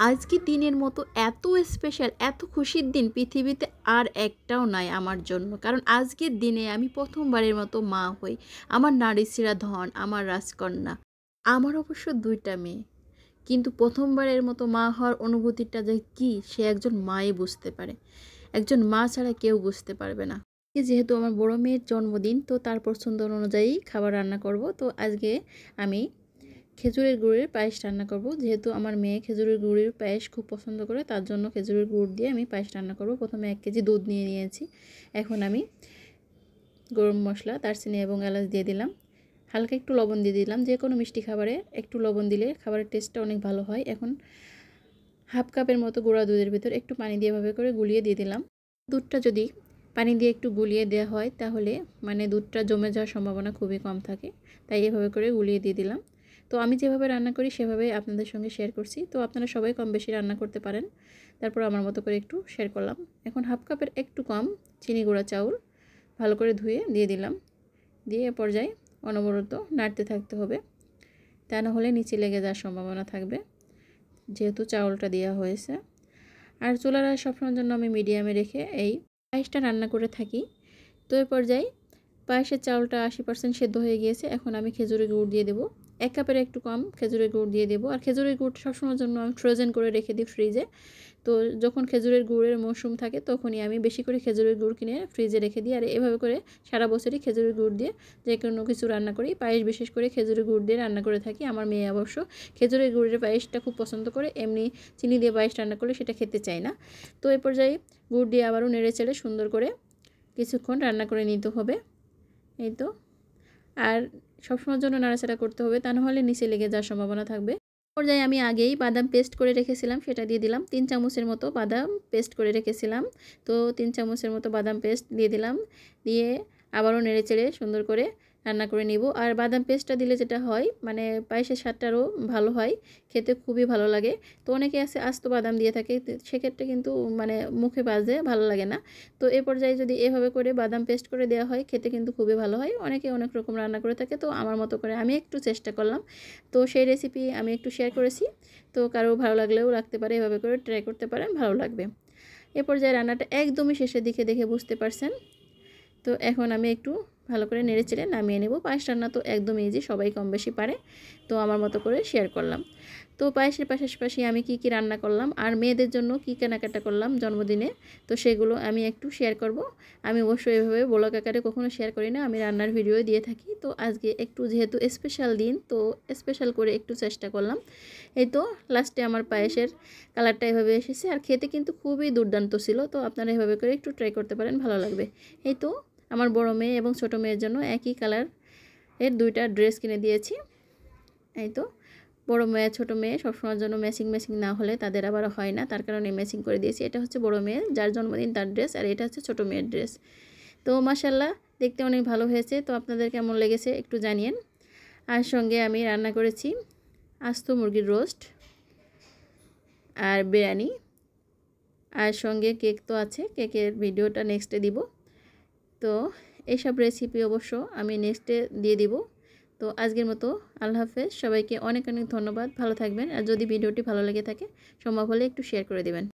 আজকের দিনের মতো এত স্পেশাল, এত খুশির দিন পৃথিবীতে আর একটাও নাই আমার জন্য। কারণ আজকের দিনে আমি প্রথমবারের মতো মা হই। আমার নারীসেরা ধন, আমার রাজকন্যা। আমার অবশ্য ২টা মেয়ে। কিন্তু প্রথমবারের মতো মা হওয়ার অনুভূতিটা যে কী, সে একজন মাই বুঝতে পারে। একজন মা ছাড়া কেউ বুঝতে পারবে না। যেহেতু আমার বড় মেয়ের জন্মদিন, তো তার পছন্দ অনুযায়ী খাবার রান্না করব। তো আজকে আমি খেজুরের গুড়ের পায়েস রান্না করব। যেহেতু আমার মেয়ে খেজুরের গুড়ের পায়েস খুব পছন্দ করে, তার জন্য খেজুরের গুড় দিয়ে আমি পায়েস রান্না করব। প্রথমে 1 কেজি দুধ নিয়ে নিয়েছি। এখন আমি গরম মশলা, দারচিনি এবং এলাচ দিয়ে দিলাম। হালকা একটু লবণ দিয়ে দিলাম। যে কোনো মিষ্টি খাবারে একটু লবণ দিলে খাবারের টেস্টটা অনেক ভালো হয়। এখন হাফ কাপের মতো গুঁড়া দুধের ভিতর একটু পানি দিয়ে এভাবে করে গুলিয়ে দিয়ে দিলাম। দুধটা যদি পানি দিয়ে একটু গুলিয়ে দেওয়া হয় তাহলে দুধটা জমে যাওয়ার সম্ভাবনা খুবই কম থাকে। তাই এভাবে করে গুলিয়ে দিয়ে দিলাম। তো আমি যেভাবে রান্না করি সেভাবেই আপনাদের সঙ্গে শেয়ার করছি। তো আপনারা সবাই কম বেশি রান্না করতে পারেন। তারপর আমার মতো করে একটু শেয়ার করলাম। এখন হাফ কাপের একটু কম চিনি গুঁড়া চাউল ভালো করে ধুয়ে দিয়ে দিলাম। দিয়ে পর্যায়ে অনবরত নাড়তে থাকতে হবে, তা না হলে নিচে লেগে যাওয়ার সম্ভাবনা থাকবে, যেহেতু চাউলটা দেওয়া হয়েছে। আর চুলার আঁচ সবসময়ের জন্য আমি মিডিয়ামে রেখে এই পায়েসটা রান্না করে থাকি। তো এই পর্যায়ে পায়েসের চাউলটা 80% সেদ্ধ হয়ে গিয়েছে। এখন আমি খেজুরের গুড় দিয়ে দেবো। 1 কাপের একটু কম খেজুরের গুড় দিয়ে দেবো। আর খেজুরের গুড় সবসময়ের জন্য আমি ফ্রোজেন করে রেখে দিই ফ্রিজে। তো যখন খেজুরের গুড়ের মৌসুম থাকে তখনই আমি বেশি করে খেজুরের গুড় কিনে ফ্রিজে রেখে দিই। আর এভাবে করে সারা বছরই খেজুরের গুড় দিয়ে যে কোনো কিছু রান্না করি। পায়েস বিশেষ করে খেজুরের গুড় দিয়ে রান্না করে থাকি। আমার মেয়ে অবশ্য খেজুরের গুড়ের পায়েসটা খুব পছন্দ করে, এমনি চিনি দিয়ে পায়েস রান্না করলে সেটা খেতে চায় না। তো এই পর্যায়ে গুড় দিয়ে আবারও নেড়ে চেড়ে সুন্দর করে কিছুক্ষণ রান্না করে নিতে হবে। এই তো। আর সবসময়ের জন্য নাড়াচাড়া করতে হবে, তা নাহলে নিচে লেগে যাওয়ার সম্ভাবনা থাকবে। পর্যায়ে আমি আগেই বাদাম পেস্ট করে রেখেছিলাম, সেটা দিয়ে দিলাম। 3 চামচের মতো বাদাম পেস্ট করে রেখেছিলাম। তো 3 চামচের মতো বাদাম পেস্ট দিয়ে দিলাম। দিয়ে আবারও নেড়েচেড়ে সুন্দর করে রান্না করে নিব। আর বাদাম পেস্টটা দিলে যেটা হয় পায়েসের স্বাদটা আরও ভালো হয়, খেতে খুবই ভালো লাগে। তো অনেকে আছে আস্ত বাদাম দিয়ে থাকে, সেক্ষেত্রে কিন্তু মুখে বাজে ভালো লাগে না। তো এ পর্যায়ে যদি এভাবে করে বাদাম পেস্ট করে দেওয়া হয় খেতে কিন্তু খুবই ভালো হয়। অনেকে অনেক রকম রান্না করে থাকে, তো আমার মতো করে আমি একটু চেষ্টা করলাম। তো সেই রেসিপি আমি একটু শেয়ার করেছি। তো কারো ভালো লাগলেও রাখতে পারে, এভাবে করে ট্রাই করতে পারেন, ভালো লাগবে। এ পর্যায়ে রান্নাটা একদমই শেষের দিকে দেখে বুঝতে পারছেন। তো এখন আমি একটু ভালো করে নেড়েচেড়ে নামিয়ে নেব। পায়েস রান্না তো একদম ইজি, সবাই কম বেশি পারে। তো আমার মতো করে শেয়ার করলাম। তো পায়েসের পাশাপাশি আমি কি রান্না করলাম আর মেয়েদের জন্য কি কেনাকাটা করলাম জন্মদিনে, তো সেগুলো আমি একটু শেয়ার করব। আমি অবশ্যই এভাবে ব্লগ আকারে কখনো শেয়ার করি না, আমি রান্নার ভিডিও দিয়ে থাকি। তো আজকে একটু যেহেতু স্পেশাল দিন, তো স্পেশাল করে একটু চেষ্টা করলাম। এই তো লাস্টে আমার পায়েসের কালারটা এভাবে এসেছে, আর খেতে কিন্তু খুবই দুর্দান্ত ছিল। তো আপনারা এভাবে করে একটু ট্রাই করতে পারেন, ভালো লাগবে। এই তো আমার বড় মেয়ে এবং ছোট মেয়ের জন্য একই কালার এর 2টা ড্রেস কিনে দিয়েছি। এই তো বড় মেয়ে ছোট মেয়ে সবসময়ের জন্য ম্যাচিং না হলে তাদের আবার হয় না, তার কারণে ম্যাচিং করে দিয়েছি। এটা হচ্ছে বড় মেয়ে, যার জন্মদিন তার ড্রেস, আর এটা হচ্ছে ছোট মেয়ের ড্রেস। তো মাশাআল্লাহ দেখতে অনেক ভালো হয়েছে। তো আপনাদের কেমন লেগেছে একটু জানিয়েন। আর সঙ্গে আমি রান্না করেছি আস্ত মুরগির রোস্ট আর বিরিয়ানি, আর সঙ্গে কেক তো আছে, কেকের ভিডিওটা নেক্সটে দিব। তো এইসব রেসিপি অবশ্য আমি নেক্সটে দিয়ে দিব। তো আজকের মতো আল্লাহ হাফেজ, সবাইকে অনেক অনেক ধন্যবাদ, ভালো থাকবেন। আর যদি ভিডিওটি ভালো লেগে থাকে সম্ভব হলে একটু শেয়ার করে দেবেন।